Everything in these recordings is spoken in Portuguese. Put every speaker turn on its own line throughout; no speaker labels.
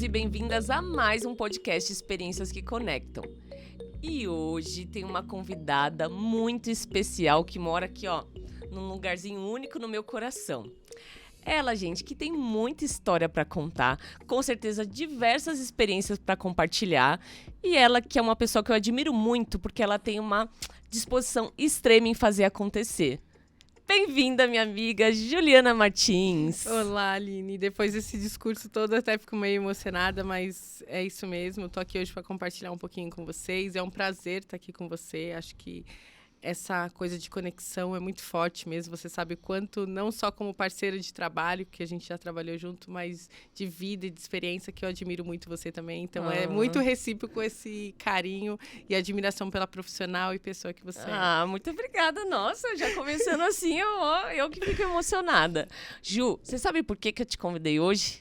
e bem-vindas a mais um podcast Experiências que Conectam. E hoje tem uma convidada muito especial que mora aqui, num lugarzinho único no meu coração. Ela, gente, que tem muita história para contar, com certeza diversas experiências para compartilhar. E ela que é uma pessoa que eu admiro muito, porque ela tem uma disposição extrema em fazer acontecer. Bem-vinda, minha amiga Juliana Martins.
Olá, Aline. Depois desse discurso todo, eu até fico meio emocionada, mas é isso mesmo. Estou aqui hoje para compartilhar um pouquinho com vocês. É um prazer estar aqui com você. Acho que essa coisa de conexão é muito forte mesmo. Você sabe o quanto, não só como parceira de trabalho, que a gente já trabalhou junto, mas de vida e de experiência, que eu admiro muito você também. Então, é muito recíproco esse carinho e admiração pela profissional e pessoa que você é.
Muito obrigada. Nossa, já começando assim, eu que fico emocionada. Ju, você sabe por que eu te convidei hoje?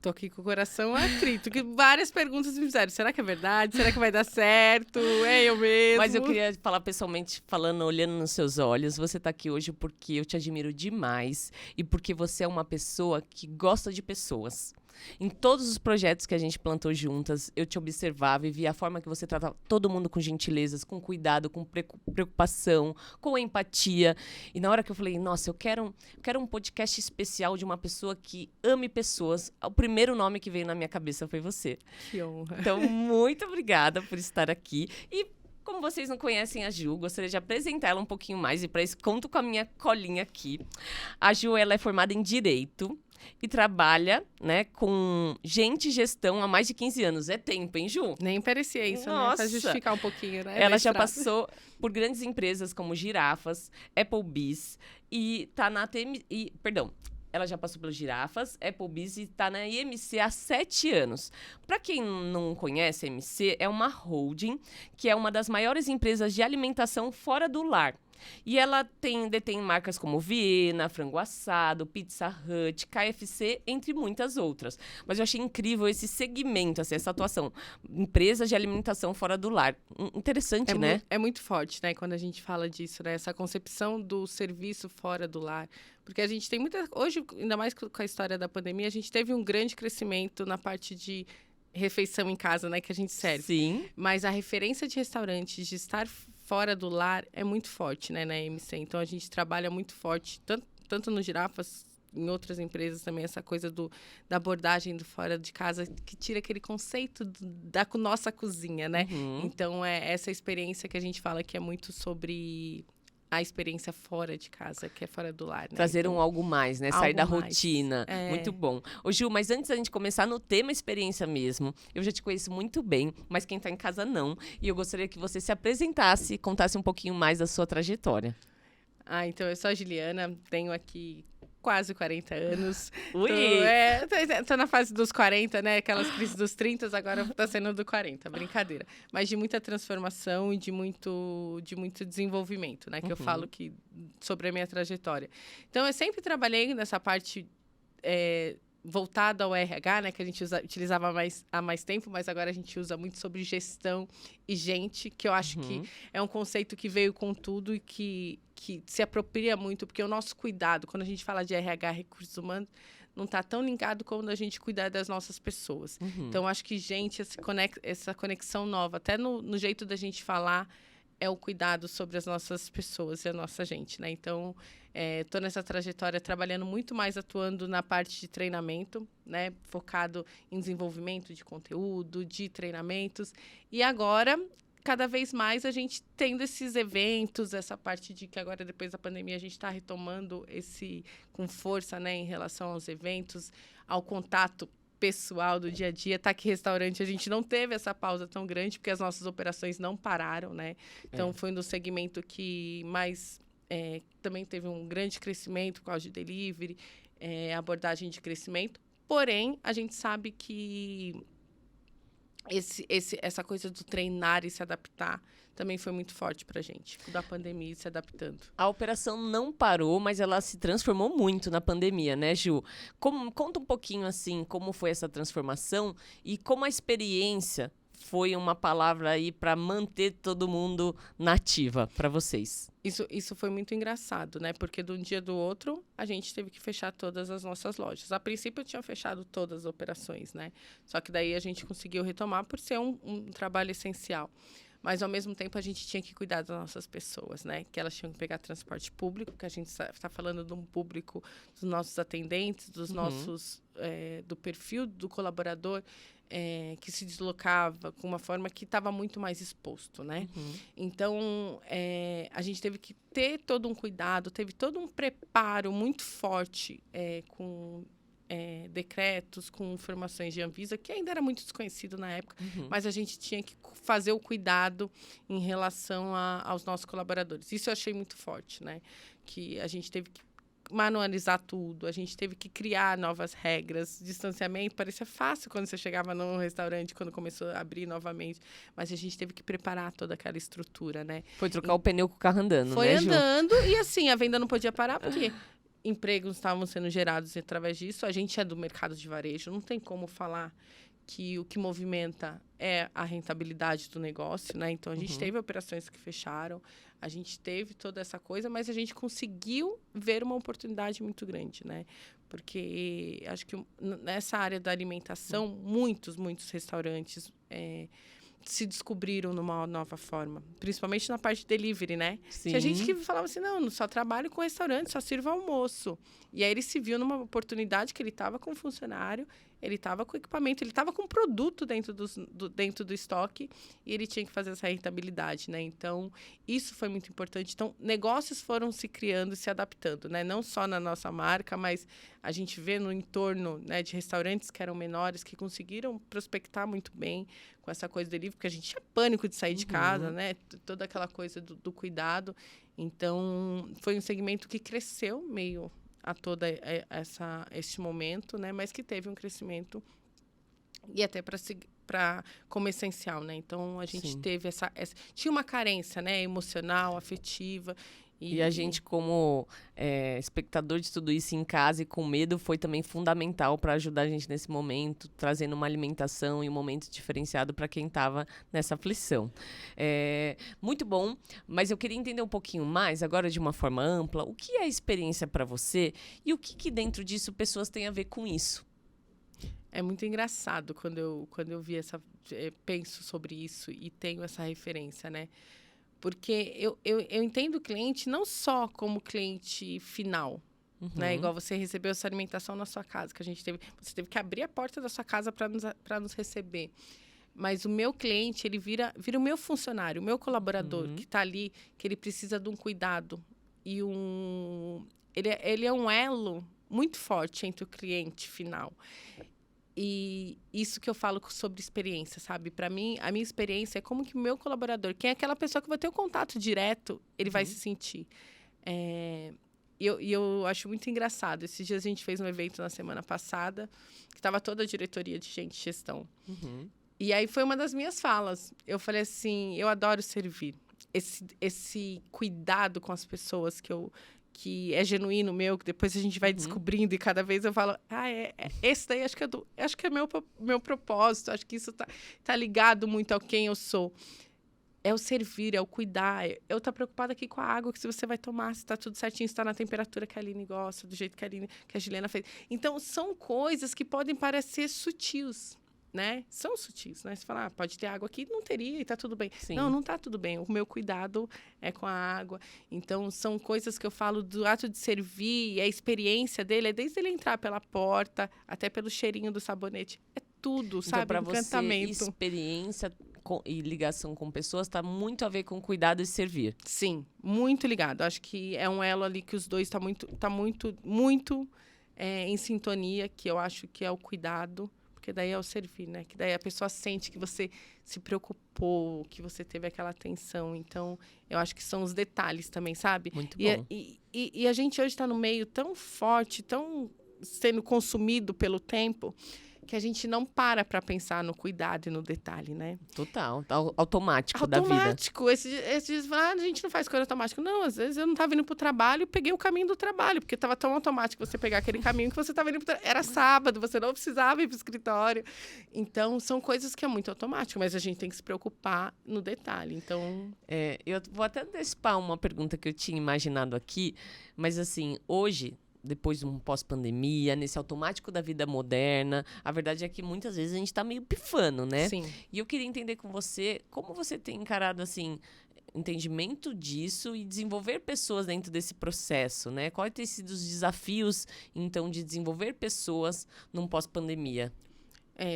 Tô aqui com o coração atrito, que várias perguntas me fizeram. Será que é verdade? Será que vai dar certo? É eu mesmo?
Mas eu queria falar pessoalmente, olhando nos seus olhos. Você tá aqui hoje porque eu te admiro demais e porque você é uma pessoa que gosta de pessoas. Em todos os projetos que a gente plantou juntas, eu te observava e via a forma que você trata todo mundo com gentilezas, com cuidado, com preocupação, com empatia. E na hora que eu falei, nossa, eu quero um podcast especial de uma pessoa que ame pessoas, o primeiro nome que veio na minha cabeça foi você.
Que honra.
Então, muito obrigada por estar aqui. E como vocês não conhecem a Ju, gostaria de apresentar ela um pouquinho mais. E para isso, conto com a minha colinha aqui. A Ju, ela é formada em Direito e trabalha, com gente e gestão há mais de 15 anos. É tempo, hein, Ju?
Nem parecia isso,
Nossa.
né? Pra justificar um pouquinho, né?
Ela já passou por grandes empresas como Girafas, Applebee's e tá na Ela já passou pelos Girafas, Applebee's e está na IMC há 7 anos. Para quem não conhece, a IMC é uma holding que é uma das maiores empresas de alimentação fora do lar. E ela detém marcas como Viena, Frango Assado, Pizza Hut, KFC, entre muitas outras. Mas eu achei incrível esse segmento, assim, essa atuação. Empresas de alimentação fora do lar. Interessante, né?
É muito forte, né? Quando a gente fala disso, né? Essa concepção do serviço fora do lar. Porque a gente tem muita... Hoje, ainda mais com a história da pandemia, a gente teve um grande crescimento na parte de refeição em casa, né? Que a gente serve.
Sim.
Mas a referência de restaurantes, de estar fora do lar, é muito forte, né? Na MC. Então, a gente trabalha muito forte, tanto no Girafas, em outras empresas também, essa coisa da abordagem do fora de casa, que tira aquele conceito da nossa cozinha, né?
Uhum.
Então, é essa experiência que a gente fala que é muito sobre a experiência fora de casa, que é fora do lar, né?
Trazer
então,
algo mais, né? Sair da rotina.
É.
Muito bom. Ô, Ju, mas antes da gente começar no tema experiência mesmo, eu já te conheço muito bem, mas quem tá em casa não. E eu gostaria que você se apresentasse e contasse um pouquinho mais da sua trajetória.
Então, eu sou a Juliana, tenho aqui quase 40 anos.
Ui!
Tô na fase dos 40, né? Aquelas crises dos 30, agora tá sendo do 40, brincadeira. Mas de muita transformação e de muito desenvolvimento, né? Que eu falo sobre a minha trajetória. Então, eu sempre trabalhei nessa parte voltada ao RH, né? Que a gente utilizava há mais tempo, mas agora a gente usa muito sobre gestão e gente, que eu acho que é um conceito que veio com tudo e que se apropria muito, porque o nosso cuidado, quando a gente fala de RH, recursos humanos, não está tão ligado quando a gente cuidar das nossas pessoas. Então, acho que essa conexão nova, até no jeito da gente falar, é o cuidado sobre as nossas pessoas e a nossa gente, né? Então, estou nessa trajetória trabalhando muito mais, atuando na parte de treinamento, né? Focado em desenvolvimento de conteúdo, de treinamentos. E agora, cada vez mais, a gente tendo esses eventos, essa parte de que agora, depois da pandemia, a gente está retomando com força, né? Em relação aos eventos, ao contato pessoal do dia a dia. Tá aqui restaurante, a gente não teve essa pausa tão grande, porque as nossas operações não pararam, né? Então, foi no segmento que mais também teve um grande crescimento por causa de delivery, abordagem de crescimento. Porém, a gente sabe que essa coisa do treinar e se adaptar também foi muito forte pra gente, da pandemia e se adaptando.
A operação não parou, mas ela se transformou muito na pandemia, né, Ju? Conta um pouquinho, assim, como foi essa transformação e como a experiência foi uma palavra aí para manter todo mundo na ativa para vocês?
Isso foi muito engraçado, né? Porque de um dia do outro, a gente teve que fechar todas as nossas lojas. A princípio, eu tinha fechado todas as operações, né? Só que daí a gente conseguiu retomar por ser um trabalho essencial. Mas, ao mesmo tempo, a gente tinha que cuidar das nossas pessoas, né? Que elas tinham que pegar transporte público, que a gente está falando de um público dos nossos atendentes, dos nossos, do perfil do colaborador, que se deslocava com uma forma que estava muito mais exposto, né? Então, a gente teve que ter todo um cuidado, teve todo um preparo muito forte com decretos, com informações de Anvisa, que ainda era muito desconhecido na época, mas a gente tinha que fazer o cuidado em relação aos nossos colaboradores. Isso eu achei muito forte, né? Que a gente teve que manualizar tudo, a gente teve que criar novas regras. Distanciamento parecia fácil quando você chegava num restaurante, quando começou a abrir novamente, mas a gente teve que preparar toda aquela estrutura, né?
Foi trocar o pneu com o carro andando,
Foi
né, Ju?
andando, e assim, a venda não podia parar, porque empregos estavam sendo gerados através disso. A gente é do mercado de varejo, não tem como falar que o que movimenta é a rentabilidade do negócio, né? Então, a gente teve operações que fecharam, a gente teve toda essa coisa, mas a gente conseguiu ver uma oportunidade muito grande, né? Porque acho que nessa área da alimentação, muitos restaurantes se descobriram numa nova forma, principalmente na parte de delivery, né?
Sim.
Tinha gente que falava assim, não, só trabalho com restaurante, só sirvo almoço. E aí ele se viu numa oportunidade que ele estava com funcionário, ele estava com equipamento, ele estava com produto dentro do estoque e ele tinha que fazer essa rentabilidade, né? Então, isso foi muito importante. Então, negócios foram se criando e se adaptando, né? Não só na nossa marca, mas a gente vê no entorno, né, de restaurantes que eram menores, que conseguiram prospectar muito bem com essa coisa do delivery, porque a gente tinha pânico de sair de casa, né? Toda aquela coisa do cuidado. Então, foi um segmento que cresceu meio a todo esse momento, né? Mas que teve um crescimento e até como essencial, né? Então, a gente teve tinha uma carência, né? Emocional, afetiva.
E a gente, como espectador de tudo isso em casa e com medo, foi também fundamental para ajudar a gente nesse momento, trazendo uma alimentação e um momento diferenciado para quem estava nessa aflição. Muito bom, mas eu queria entender um pouquinho mais, agora de uma forma ampla, o que é experiência para você e o que dentro disso pessoas têm a ver com isso?
É muito engraçado quando eu vi penso sobre isso e tenho essa referência, né? Porque eu entendo o cliente não só como cliente final, né? Igual você recebeu essa alimentação na sua casa, que você teve que abrir a porta da sua casa para nos receber. Mas o meu cliente, ele vira o meu funcionário, o meu colaborador, que está ali, que ele precisa de um cuidado. E ele é um elo muito forte entre o cliente final. E isso que eu falo sobre experiência, sabe? Para mim, a minha experiência é como que o meu colaborador, quem é aquela pessoa que vai ter o contato direto, ele vai se sentir. E eu acho muito engraçado. Esses dias a gente fez um evento na semana passada, que estava toda a diretoria de gente de gestão. E aí foi uma das minhas falas. Eu falei assim, eu adoro servir. Esse cuidado com as pessoas que é genuíno meu, que depois a gente vai descobrindo e cada vez eu falo, esse daí acho que é meu propósito, acho que isso tá ligado muito ao quem eu sou. É o servir, é o cuidar, eu estar preocupada aqui com a água, que se você vai tomar, se está tudo certinho, se está na temperatura que a Aline gosta, do jeito que a Gilena fez. Então, são coisas que podem parecer sutis, né? São sutis, né? Você fala, pode ter água aqui, não teria e tá tudo bem.
Sim.
Não tá tudo bem. O meu cuidado é com a água. Então, são coisas que eu falo do ato de servir e a experiência dele é desde ele entrar pela porta até pelo cheirinho do sabonete. É tudo, sabe?
Então, para você,
Encantamento.
experiência e ligação com pessoas está muito a ver com cuidado e servir.
Sim, muito ligado. Acho que é um elo ali que os dois tá muito em sintonia, que eu acho que é o cuidado. Porque daí é o servir, né? Que daí a pessoa sente que você se preocupou, que você teve aquela atenção. Então, eu acho que são os detalhes também, sabe?
Muito bom.
E a gente hoje está no meio tão forte, tão sendo consumido pelo tempo, que a gente não para pensar no cuidado e no detalhe, né?
Total, automático da vida.
Automático. Esses dias, a gente não faz coisa automática. Não, às vezes eu não estava indo pro trabalho e peguei o caminho do trabalho, porque estava tão automático você pegar aquele caminho que você estava indo pro trabalho. Era sábado, você não precisava ir pro escritório. Então, são coisas que é muito automático, mas a gente tem que se preocupar no detalhe. Então...
eu vou até antecipar uma pergunta que eu tinha imaginado aqui, mas assim, hoje, depois de um pós-pandemia, nesse automático da vida moderna, a verdade é que muitas vezes a gente tá meio pifando, né?
Sim.
E eu queria entender com você, como você tem encarado, assim, entendimento disso e desenvolver pessoas dentro desse processo, né? Quais têm sido os desafios, então, de desenvolver pessoas num pós-pandemia?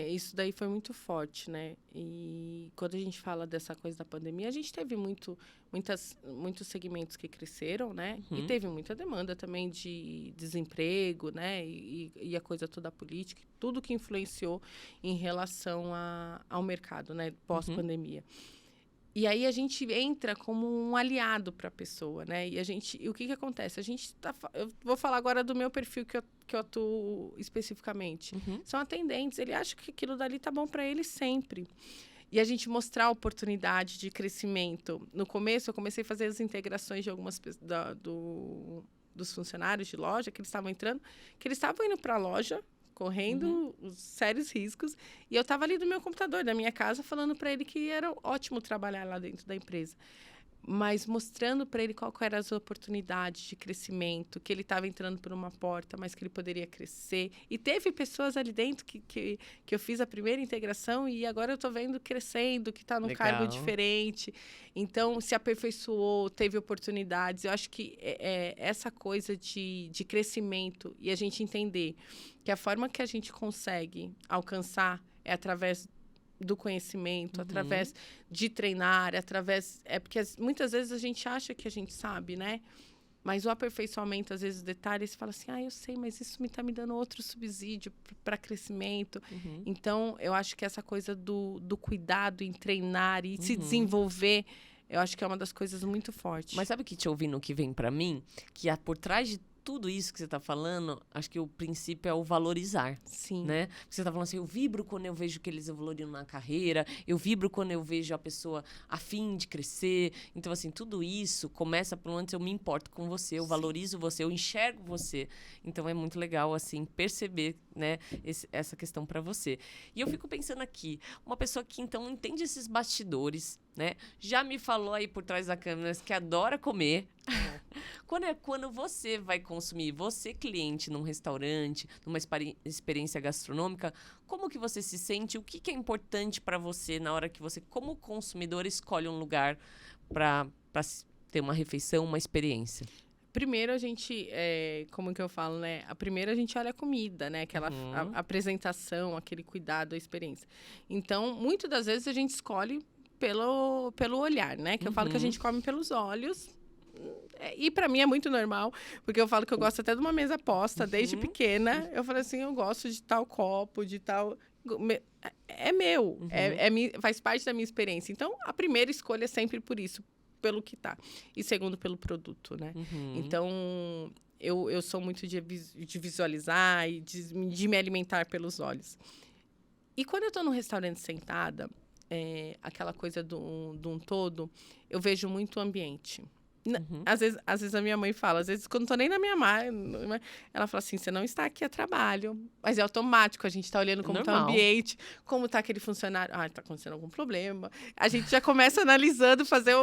Isso daí foi muito forte, né? E quando a gente fala dessa coisa da pandemia, a gente teve muitos segmentos que cresceram, né? E teve muita demanda também de desemprego, né? E a coisa toda política, tudo que influenciou em relação ao mercado, né? Pós-pandemia. E aí a gente entra como um aliado para a pessoa, né? E o que acontece? Eu vou falar agora do meu perfil que eu atuo especificamente. São atendentes, ele acha que aquilo dali tá bom para ele sempre. E a gente mostrar a oportunidade de crescimento. No começo, eu comecei a fazer as integrações de algumas dos funcionários de loja que eles estavam entrando, que eles estavam indo para a loja, correndo os sérios riscos. E eu estava ali no meu computador, da minha casa, falando para ele que era ótimo trabalhar lá dentro da empresa. Mas mostrando para ele qual eram as oportunidades de crescimento, que ele estava entrando por uma porta, mas que ele poderia crescer. E teve pessoas ali dentro que eu fiz a primeira integração e agora eu estou vendo crescendo, que está num cargo diferente. Então, se aperfeiçoou, teve oportunidades. Eu acho que essa coisa de crescimento e a gente entender que a forma que a gente consegue alcançar é através do conhecimento, através de treinar, porque muitas vezes a gente acha que a gente sabe, né? Mas o aperfeiçoamento, às vezes, detalhes, você fala assim, eu sei, mas isso está me dando outro subsídio para crescimento. Então, eu acho que essa coisa do cuidado em treinar e se desenvolver, eu acho que é uma das coisas muito fortes.
Mas sabe o que te ouvindo que vem para mim? Que por trás de tudo isso que você está falando, acho que o princípio é o valorizar.
Sim.
Né? Você está falando assim, eu vibro quando eu vejo que eles evoluíram na carreira, eu vibro quando eu vejo a pessoa a fim de crescer. Então, assim, tudo isso começa por antes eu me importo com você, eu valorizo você, eu enxergo você. Então, é muito legal, assim, perceber, né, essa questão para você. E eu fico pensando aqui, uma pessoa que, então, entende esses bastidores, né? Já me falou aí por trás da câmera que adora comer. Quando você vai consumir, você cliente num restaurante, numa experiência gastronômica, como que você se sente? O que é importante para você na hora que você, como consumidor, escolhe um lugar para ter uma refeição, uma experiência?
Primeiro a gente, como que eu falo, né? Primeiro a gente olha a comida, né? Aquela a apresentação, aquele cuidado, a experiência. Então, muitas das vezes a gente escolhe pelo olhar, né? Que eu falo que a gente come pelos olhos. E para mim é muito normal, porque eu falo que eu gosto até de uma mesa posta, desde pequena. Eu falo assim, eu gosto de tal copo, de tal... É meu, faz parte da minha experiência. Então, a primeira escolha é sempre por isso, pelo que tá. E segundo, pelo produto, né? Então, eu sou muito de visualizar e de me alimentar pelos olhos. E quando eu tô num restaurante sentada, aquela coisa de um todo, eu vejo muito o ambiente. Às vezes a minha mãe fala, às vezes quando eu tô nem na minha mãe, ela fala assim, você não está aqui a trabalho. Mas é automático, a gente tá olhando como tá o ambiente, como tá aquele funcionário. Tá acontecendo algum problema. A gente já começa analisando, fazer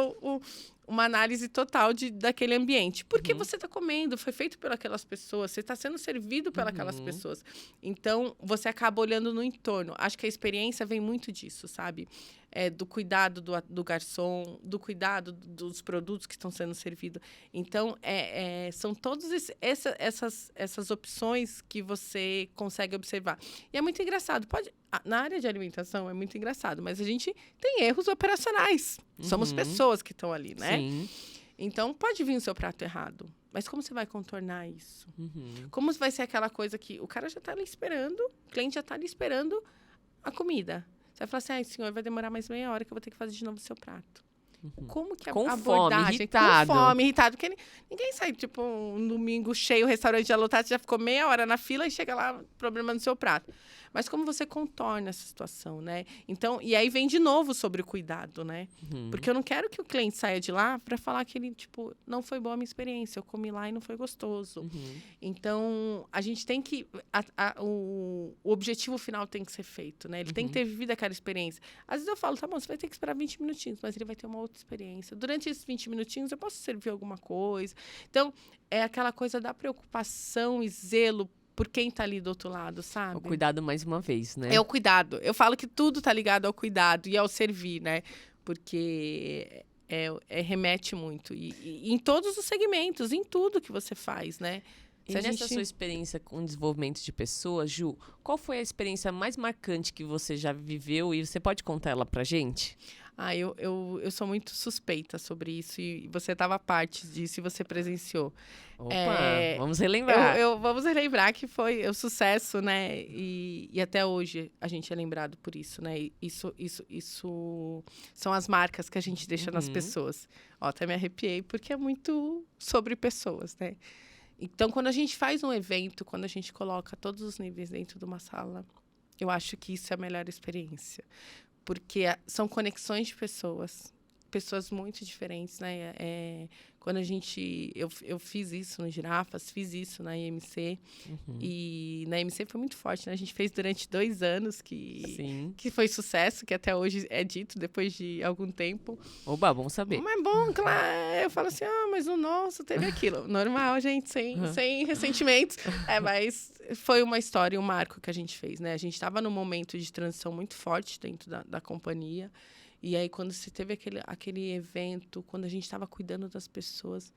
uma análise total daquele ambiente. Porque você está comendo, foi feito pelas pessoas, você está sendo servido pelas pessoas. Então, você acaba olhando no entorno. Acho que a experiência vem muito disso, sabe? Do cuidado do garçom, do cuidado dos produtos que estão sendo servidos. Então, são todas essas opções que você consegue observar. E é muito engraçado. Na área de alimentação é muito engraçado, mas a gente tem erros operacionais. Somos pessoas que estão ali, né?
Sim.
Então, pode vir o seu prato errado. Mas como você vai contornar isso? Como vai ser aquela coisa que o cara já está ali esperando, o cliente já está ali esperando a comida. Você vai falar assim, senhor, vai demorar mais meia hora que eu vou ter que fazer de novo o seu prato. como que
Com
a
fome,
abordagem...
irritado.
Com fome, irritado. Porque ninguém sai, tipo, um domingo cheio, o restaurante já lotado, você já ficou meia hora na fila e chega lá, problema no seu prato. Mas como você contorna essa situação, né? Então, e aí vem de novo sobre o cuidado, né? Porque eu não quero que o cliente saia de lá para falar que ele, tipo, não foi boa a minha experiência, eu comi lá e não foi gostoso. Então, a gente tem que... o objetivo final tem que ser feito, né? Ele tem que ter vivido aquela experiência. Às vezes eu falo, tá bom, você vai ter que esperar 20 minutinhos, mas ele vai ter uma outra experiência. Durante esses 20 minutinhos, eu posso servir alguma coisa. Então, é aquela coisa da preocupação e zelo por quem tá ali do outro lado, sabe?
O cuidado mais uma vez, né?
É o cuidado. Eu falo que tudo tá ligado ao cuidado e ao servir, né? Porque remete muito. E em todos os segmentos, em tudo que você faz, né?
E nessa sua experiência com o desenvolvimento de pessoas, Ju, qual foi a experiência mais marcante que você já viveu e você pode contar ela pra gente?
Eu sou muito suspeita sobre isso e você estava parte disso e você presenciou.
Opa, vamos relembrar.
Vamos relembrar que foi o sucesso, né? E até hoje a gente é lembrado por isso, né? Isso são as marcas que a gente deixa nas pessoas. Ó, até me arrepiei porque é muito sobre pessoas, né? Então, quando a gente faz um evento, quando a gente coloca todos os níveis dentro de uma sala, eu acho que isso é a melhor experiência. Porque são conexões de pessoas muito diferentes, né? Quando eu fiz isso no Girafas, fiz isso na IMC. E na IMC foi muito forte, né? A gente fez durante 2 anos que foi sucesso, que até hoje é dito, depois de algum tempo.
Oba, bom saber.
Mas bom, claro, eu falo assim, mas o nosso teve aquilo. Normal, gente, sem ressentimentos. Mas foi uma história, um marco que a gente fez, né? A gente estava num momento de transição muito forte dentro da companhia. E aí, quando se teve aquele evento, quando a gente estava cuidando das pessoas,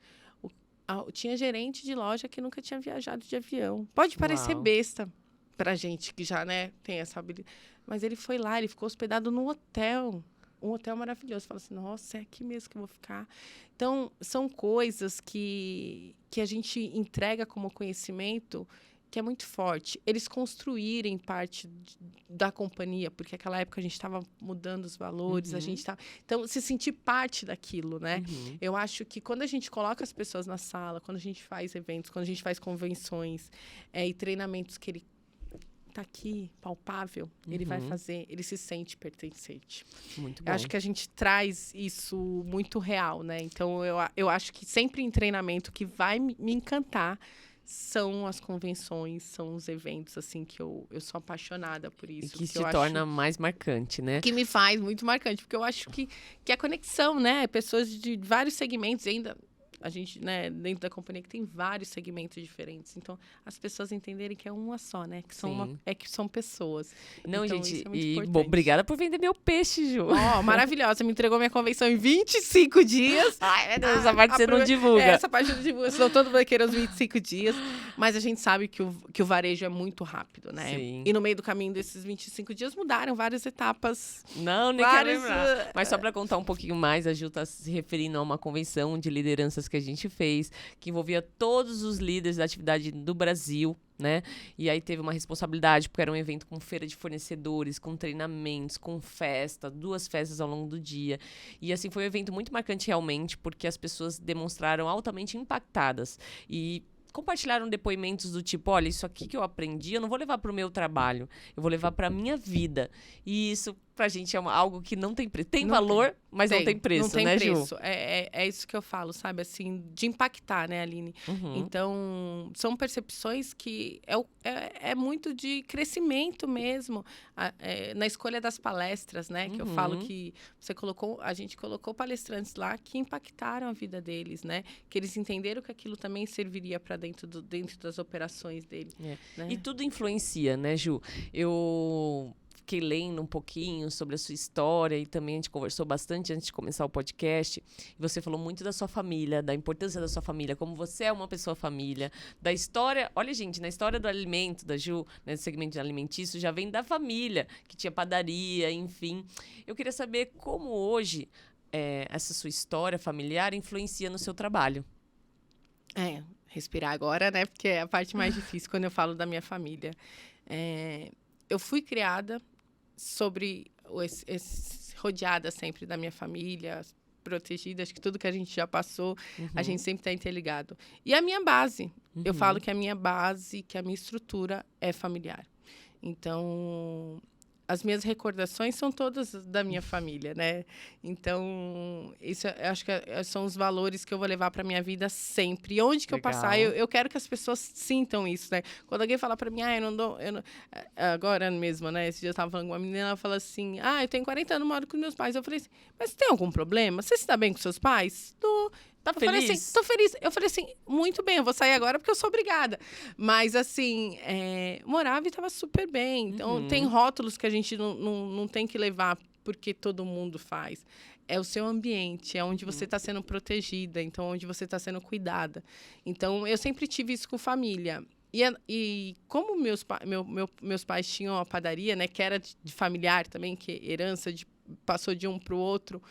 tinha gerente de loja que nunca tinha viajado de avião. Pode parecer besta pra gente que já, né, tem essa habilidade. Mas ele foi lá, ele ficou hospedado num hotel. Um hotel maravilhoso. Fala assim, nossa, é aqui mesmo que eu vou ficar. Então, são coisas que a gente entrega como conhecimento que é muito forte. Eles construírem parte da companhia, porque naquela época a gente estava mudando os valores, a gente estava... Então, se sentir parte daquilo, né? Eu acho que quando a gente coloca as pessoas na sala, quando a gente faz eventos, quando a gente faz convenções e treinamentos que ele tá aqui, palpável, ele vai fazer, ele se sente pertencente.
Muito bom.
Eu acho que a gente traz isso muito real, né? Então, eu acho que sempre em treinamento que vai me encantar são as convenções, são os eventos, assim, que eu sou apaixonada por isso.
E que se torna mais marcante, né?
Que me faz muito marcante, porque eu acho que a conexão, né? Pessoas de vários segmentos, ainda a gente, né, dentro da companhia que tem vários segmentos diferentes. Então, as pessoas entenderem que é uma só, né? Que são pessoas.
Não,
então,
gente,
isso é muito importante.
Obrigada por vender meu peixe, Ju.
Maravilhosa. Me entregou minha convenção em 25 dias.
Ai, meu Deus, essa parte você não divulga.
Essa parte eu não divulga, senão todo mundo vai querer os 25 dias. Mas a gente sabe que o varejo é muito rápido, né?
Sim.
E no meio do caminho desses 25 dias mudaram várias etapas.
Não, nem quero lembrar. Mas só para contar um pouquinho mais, a Ju está se referindo a uma convenção de lideranças que a gente fez, que envolvia todos os líderes da atividade do Brasil, né? E aí teve uma responsabilidade, porque era um evento com feira de fornecedores, com treinamentos, com festa, 2 festas ao longo do dia. E assim, foi um evento muito marcante realmente, porque as pessoas demonstraram altamente impactadas. E compartilharam depoimentos do tipo, olha, isso aqui que eu aprendi, eu não vou levar para o meu trabalho, eu vou levar para a minha vida. E isso, pra gente, é algo que não tem preço. Tem valor, mas não tem preço,
não tem
né,
preço.
Ju?
É isso que eu falo, sabe? Assim, de impactar, né, Aline? Então, são percepções que é muito de crescimento mesmo. Na escolha das palestras, né? Que eu falo que a gente colocou palestrantes lá que impactaram a vida deles, né? Que eles entenderam que aquilo também serviria para dentro das operações dele. Né?
E tudo influencia, né, Ju? Eu fiquei lendo um pouquinho sobre a sua história e também a gente conversou bastante antes de começar o podcast. E você falou muito da sua família, da importância da sua família, como você é uma pessoa família, da história... Olha, gente, na história do alimento da Ju, né, do segmento alimentício, já vem da família, que tinha padaria, enfim. Eu queria saber como hoje essa sua história familiar influencia no seu trabalho.
Respirar agora, né? Porque é a parte mais difícil quando eu falo da minha família. Eu fui criada rodeada sempre da minha família, protegida. Acho que tudo que a gente já passou, a gente sempre está interligado. E a minha base, eu falo que a minha base, que a minha estrutura é familiar. Então, as minhas recordações são todas da minha família, né? Então, isso eu acho que são os valores que eu vou levar para minha vida sempre. E onde que eu passar, eu quero que as pessoas sintam isso, né? Quando alguém falar para mim, eu não dou... Agora mesmo, né? Esse dia eu estava falando com uma menina, ela fala assim, eu tenho 40 anos, moro com meus pais. Eu falei assim, mas tem algum problema? Você se dá bem com seus pais?
Tá
eu
feliz?
Falei assim, tô feliz. Eu falei assim, muito bem, eu vou sair agora porque eu sou obrigada. Mas, assim, morava e estava super bem. Então, tem rótulos que a gente não tem que levar porque todo mundo faz. É o seu ambiente, é onde você está sendo protegida, então, onde você está sendo cuidada. Então, eu sempre tive isso com família. E como meus pais tinham a padaria, né, que era de familiar também, que herança passou de um para o outro...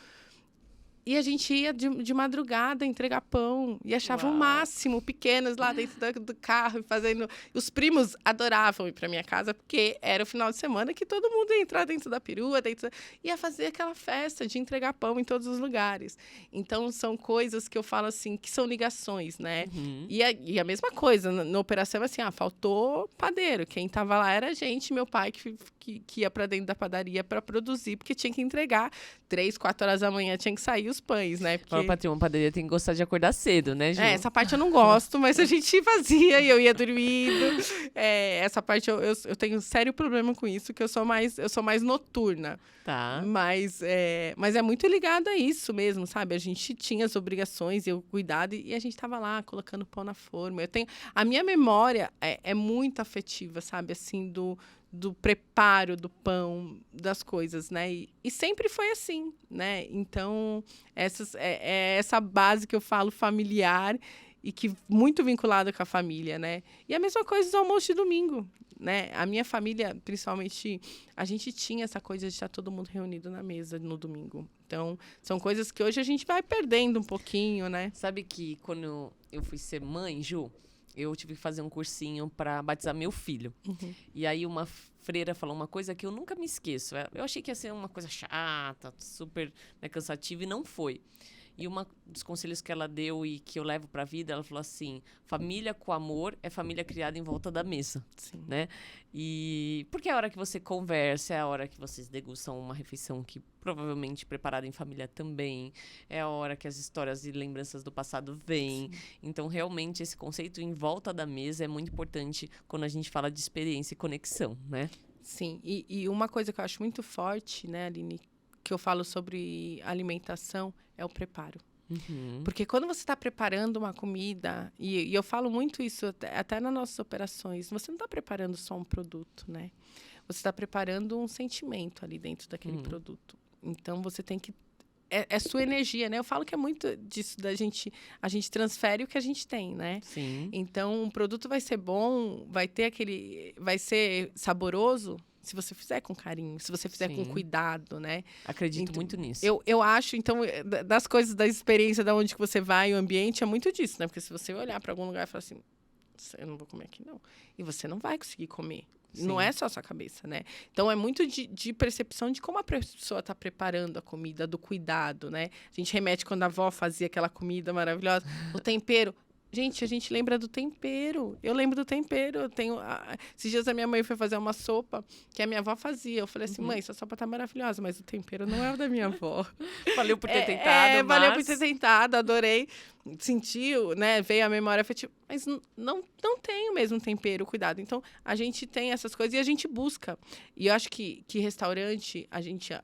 E a gente ia de madrugada entregar pão. E achava o máximo, pequenos lá dentro do carro, fazendo... Os primos adoravam ir para minha casa, porque era o final de semana que todo mundo ia entrar dentro da perua, ia fazer aquela festa de entregar pão em todos os lugares. Então, são coisas que eu falo assim, que são ligações, né? E a mesma coisa, na operação, assim, faltou padeiro. Quem estava lá era a gente, meu pai, que ia para dentro da padaria para produzir, porque tinha que entregar 3, 4 horas da manhã, tinha que sair os pães, né? Porque...
Uma padaria tem que gostar de acordar cedo, né, Ju?
Essa parte eu não gosto, mas a gente fazia e eu ia dormindo. Essa parte eu tenho sério problema com isso, que eu sou mais noturna.
Tá.
Mas é muito ligado a isso mesmo, sabe? A gente tinha as obrigações e o cuidado, e a gente estava lá colocando pão na forma. A minha memória é muito afetiva, sabe? Assim, do preparo do pão, das coisas, né? E sempre foi assim, né? Então, essa base que eu falo familiar e que muito vinculada com a família, né? E a mesma coisa do almoço de domingo, né? A minha família, principalmente, a gente tinha essa coisa de estar todo mundo reunido na mesa no domingo. Então, são coisas que hoje a gente vai perdendo um pouquinho, né?
Sabe que quando eu fui ser mãe, Ju, eu tive que fazer um cursinho para batizar meu filho. E aí uma freira falou uma coisa que eu nunca me esqueço. Eu achei que ia ser uma coisa chata, super, né, cansativa, e não foi. E um dos conselhos que ela deu e que eu levo para a vida, ela falou assim, família com amor é família criada em volta da mesa.
Sim.
Né? E porque é a hora que você conversa, é a hora que vocês degustam uma refeição que provavelmente preparada em família também, é a hora que as histórias e lembranças do passado vêm. Sim. Então, realmente, esse conceito em volta da mesa é muito importante quando a gente fala de experiência e conexão, né?
Sim, e uma coisa que eu acho muito forte, né, Aline, que eu falo sobre alimentação, é o preparo. Porque quando você está preparando uma comida, e eu falo muito isso até nas nossas operações, você não está preparando só um produto, né? Você está preparando um sentimento ali dentro daquele produto. Então, você tem que... É sua energia, né? Eu falo que é muito disso a gente transfere o que a gente tem, né?
Sim.
Então, um produto vai ser bom, vai ser saboroso, se você fizer com carinho, se você fizer com cuidado, né?
Acredito muito nisso.
Eu acho, então, das coisas, da experiência, da onde que você vai, o ambiente, é muito disso, né? Porque se você olhar para algum lugar e falar assim, eu não vou comer aqui, não. E você não vai conseguir comer. Sim. Não é só a sua cabeça, né? Então, é muito de percepção de como a pessoa está preparando a comida, do cuidado, né? A gente remete quando a avó fazia aquela comida maravilhosa, o tempero. Gente, a gente lembra do tempero. Eu lembro do tempero. Esses dias a minha mãe foi fazer uma sopa que a minha avó fazia. Eu falei assim, mãe, essa sopa tá maravilhosa, mas o tempero não é o da minha avó.
Valeu por ter tentado,
valeu por ter tentado, adorei. Sentiu, né? Veio a memória afetiva. Mas não tem o mesmo tempero, cuidado. Então, a gente tem essas coisas e a gente busca. E eu acho que restaurante,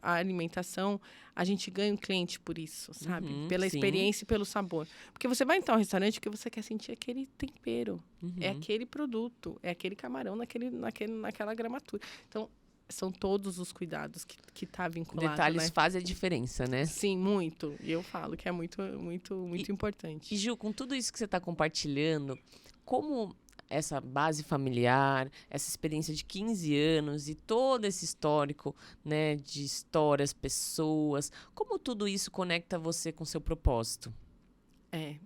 a alimentação, a gente ganha um cliente por isso, sabe? Pela experiência e pelo sabor. Porque você vai entrar em um restaurante porque você quer sentir aquele tempero. É aquele produto, é aquele camarão naquela gramatura. Então, são todos os cuidados que tá vinculado,
detalhes,
né?
Fazem a diferença, né?
Sim, muito. E eu falo que é muito, muito, muito importante.
E, Ju, com tudo isso que você está compartilhando, como essa base familiar, essa experiência de 15 anos e todo esse histórico, né, de histórias, pessoas, como tudo isso conecta você com o seu propósito?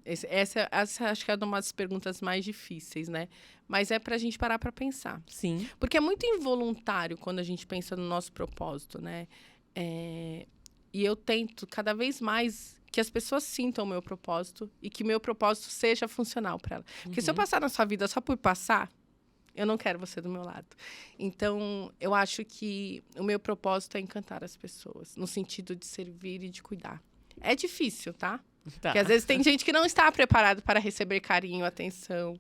Essa acho que é uma das perguntas mais difíceis, né? Mas é pra gente parar pra pensar.
Sim.
Porque é muito involuntário quando a gente pensa no nosso propósito, né? E eu tento cada vez mais que as pessoas sintam o meu propósito e que meu propósito seja funcional para ela. Porque se eu passar na sua vida só por passar, eu não quero você do meu lado. Então, eu acho que o meu propósito é encantar as pessoas, no sentido de servir e de cuidar. É difícil, tá?
Tá.
Porque às vezes tem gente que não está preparado para receber carinho, atenção.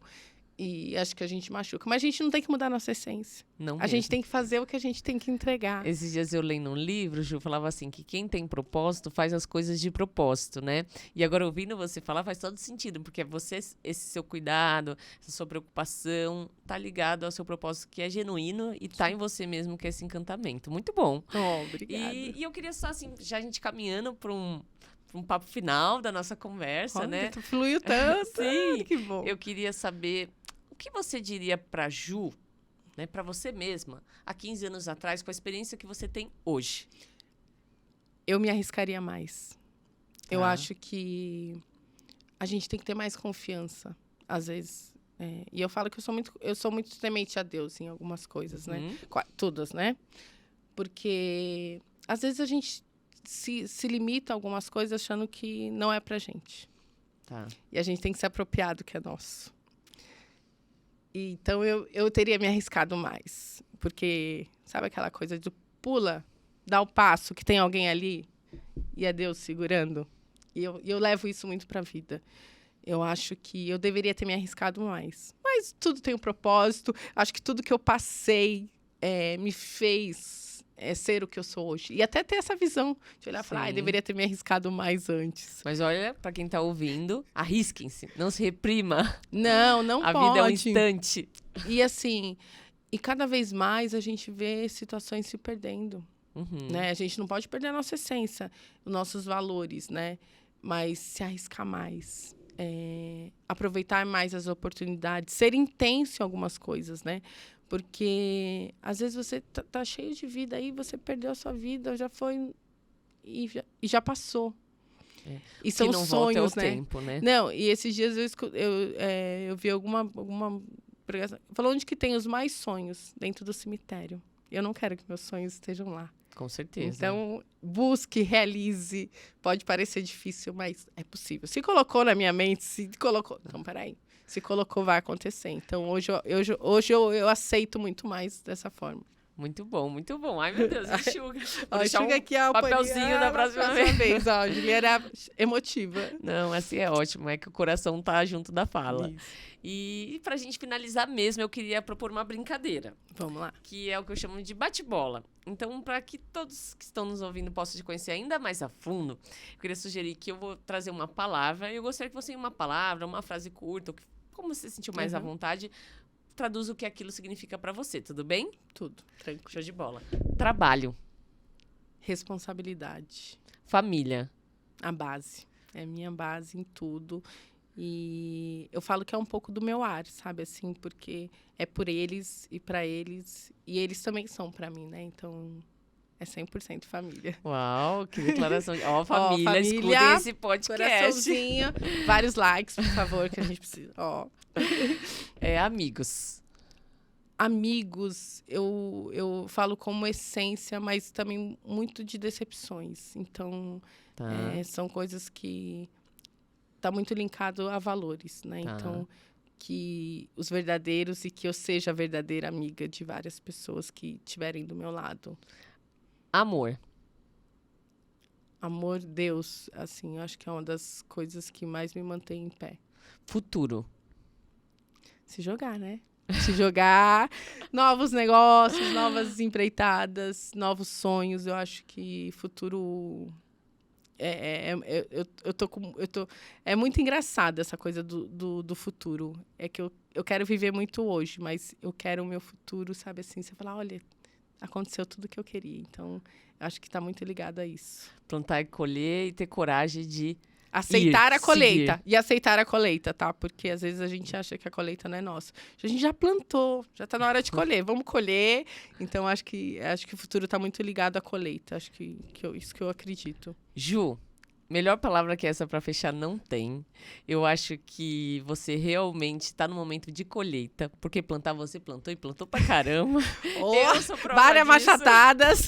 E acho que a gente machuca. Mas a gente não tem que mudar a nossa essência.
Não
A
mesmo.
gente tem que fazer o que a gente tem que entregar.
Esses dias eu lendo um livro, Ju, falava assim, que quem tem propósito faz as coisas de propósito, né? E agora, ouvindo você falar, faz todo sentido, porque você, esse seu cuidado, essa sua preocupação, tá ligado ao seu propósito, que é genuíno e tá em você mesmo, que é esse encantamento. Muito bom.
Oh, obrigada.
E eu queria só, assim, já a gente caminhando para um papo final da nossa conversa, né?
Fluiu tanto.
Sim.
Que bom.
Eu queria saber o que você diria pra Ju, né, para você mesma, há 15 anos atrás, com a experiência que você tem hoje.
Eu me arriscaria mais. Eu
Tá.
acho que a gente tem que ter mais confiança, às vezes. E eu falo que eu sou muito temente a Deus em algumas coisas, né? Todas, né? Porque às vezes a gente se limita a algumas coisas achando que não é pra gente.
Tá.
E a gente tem que se apropriar do que é nosso. Então, eu teria me arriscado mais. Porque, sabe aquela coisa de pula, dá o passo, que tem alguém ali e é Deus segurando? E eu levo isso muito pra vida. Eu acho que eu deveria ter me arriscado mais. Mas tudo tem um propósito. Acho que tudo que eu passei me fez ser o que eu sou hoje. E até ter essa visão de olhar e falar,
Sim.
deveria ter me arriscado mais antes.
Mas olha, pra quem tá ouvindo, arrisquem-se, não se reprima.
Não
A
pode.
vida é um instante.
E assim, e cada vez mais a gente vê situações se perdendo, né? A gente não pode perder a nossa essência, os nossos valores, né? Mas se arriscar mais, aproveitar mais as oportunidades, ser intenso em algumas coisas, né? Porque às vezes você tá cheio de vida aí, você perdeu a sua vida, já foi e já passou. E são
que não volta
sonhos,
ao
né?
tempo, né?
Não, e esses dias eu vi alguma pregação. Falou onde que tem os mais sonhos dentro do cemitério. Eu não quero que meus sonhos estejam lá.
Com certeza.
Então, busque, realize. Pode parecer difícil, mas é possível. Se colocou na minha mente, se colocou... Então, peraí. Se colocou, vai acontecer. Então, hoje eu aceito muito mais dessa forma.
Muito bom, muito bom. Ai, meu Deus, enxuga. Vou
Ó,
deixar
enxuga aqui a
papelzinho da próxima vez.
Ó, a Juliana é emotiva.
Não, assim é ótimo, é que o coração tá junto da fala.
Isso.
E pra gente finalizar mesmo, eu queria propor uma brincadeira,
Vamos lá.
que é o que eu chamo de bate-bola. Então, para que todos que estão nos ouvindo possam te conhecer ainda mais a fundo, eu queria sugerir que eu vou trazer uma palavra, e eu gostaria que você, em uma palavra, uma frase curta, como você se sentiu mais à vontade, traduza o que aquilo significa para você, tudo bem?
Tudo. Tranquilo.
Show de bola. Trabalho.
Responsabilidade.
Família.
A base. É minha base em tudo. E eu falo que é um pouco do meu ar, sabe? Assim, porque é por eles e para eles. E eles também são para mim, né? Então, é 100% família.
Uau, que declaração. Ó, família,
família,
escutem esse podcast.
Coraçãozinho, vários likes, por favor, que a gente precisa. Ó.
Amigos.
Amigos, eu falo como essência, mas também muito de decepções. Então,
Tá.
são coisas que tá muito linkado a valores, né?
Tá.
Então, que os verdadeiros e que eu seja a verdadeira amiga de várias pessoas que estiverem do meu lado.
Amor.
Amor, Deus, assim, eu acho que é uma das coisas que mais me mantém em pé.
Futuro.
Se jogar, né? Se jogar, novos negócios, novas empreitadas, novos sonhos. Eu acho que futuro... É muito engraçado essa coisa do futuro. É que eu quero viver muito hoje, mas eu quero o meu futuro, sabe assim? Você fala, olha, aconteceu tudo que eu queria. Então, eu acho que está muito ligado a isso.
Plantar e colher e ter coragem de
Aceitar a colheita.
seguir.
E aceitar a colheita, tá? Porque às vezes a gente acha que a colheita não é nossa. A gente já plantou, já tá na hora de colher. Vamos colher. Então, acho que o futuro tá muito ligado à colheita. Acho que isso que eu acredito.
Ju, melhor palavra que essa para fechar não tem. Eu acho que você realmente está no momento de colheita, porque plantar você plantou e plantou pra caramba. Eu sou prova
Várias
disso.
machatadas.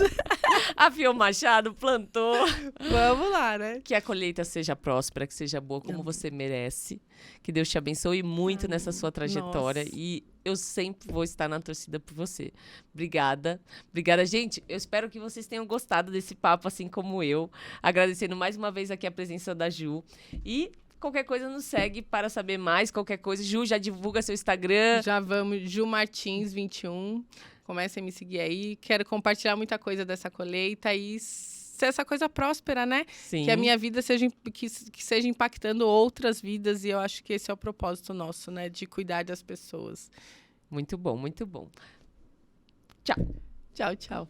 Afiou o machado, plantou.
Vamos lá, né?
Que a colheita seja próspera, que seja boa como você merece. Que Deus te abençoe muito nessa sua trajetória.
Nossa.
E eu sempre vou estar na torcida por você. Obrigada. Obrigada, gente. Eu espero que vocês tenham gostado desse papo, assim como eu. Agradecendo mais uma vez aqui a presença da Ju. E qualquer coisa nos segue para saber mais. Qualquer coisa. Ju, já divulga seu Instagram.
Já vamos, Ju Martins 21. Comecem a me seguir aí. Quero compartilhar muita coisa dessa colheita e ser essa coisa próspera, né?
Sim.
Que a minha vida seja, que seja impactando outras vidas. E eu acho que esse é o propósito nosso, né? De cuidar das pessoas.
Muito bom, muito bom. Tchau.
Tchau, tchau.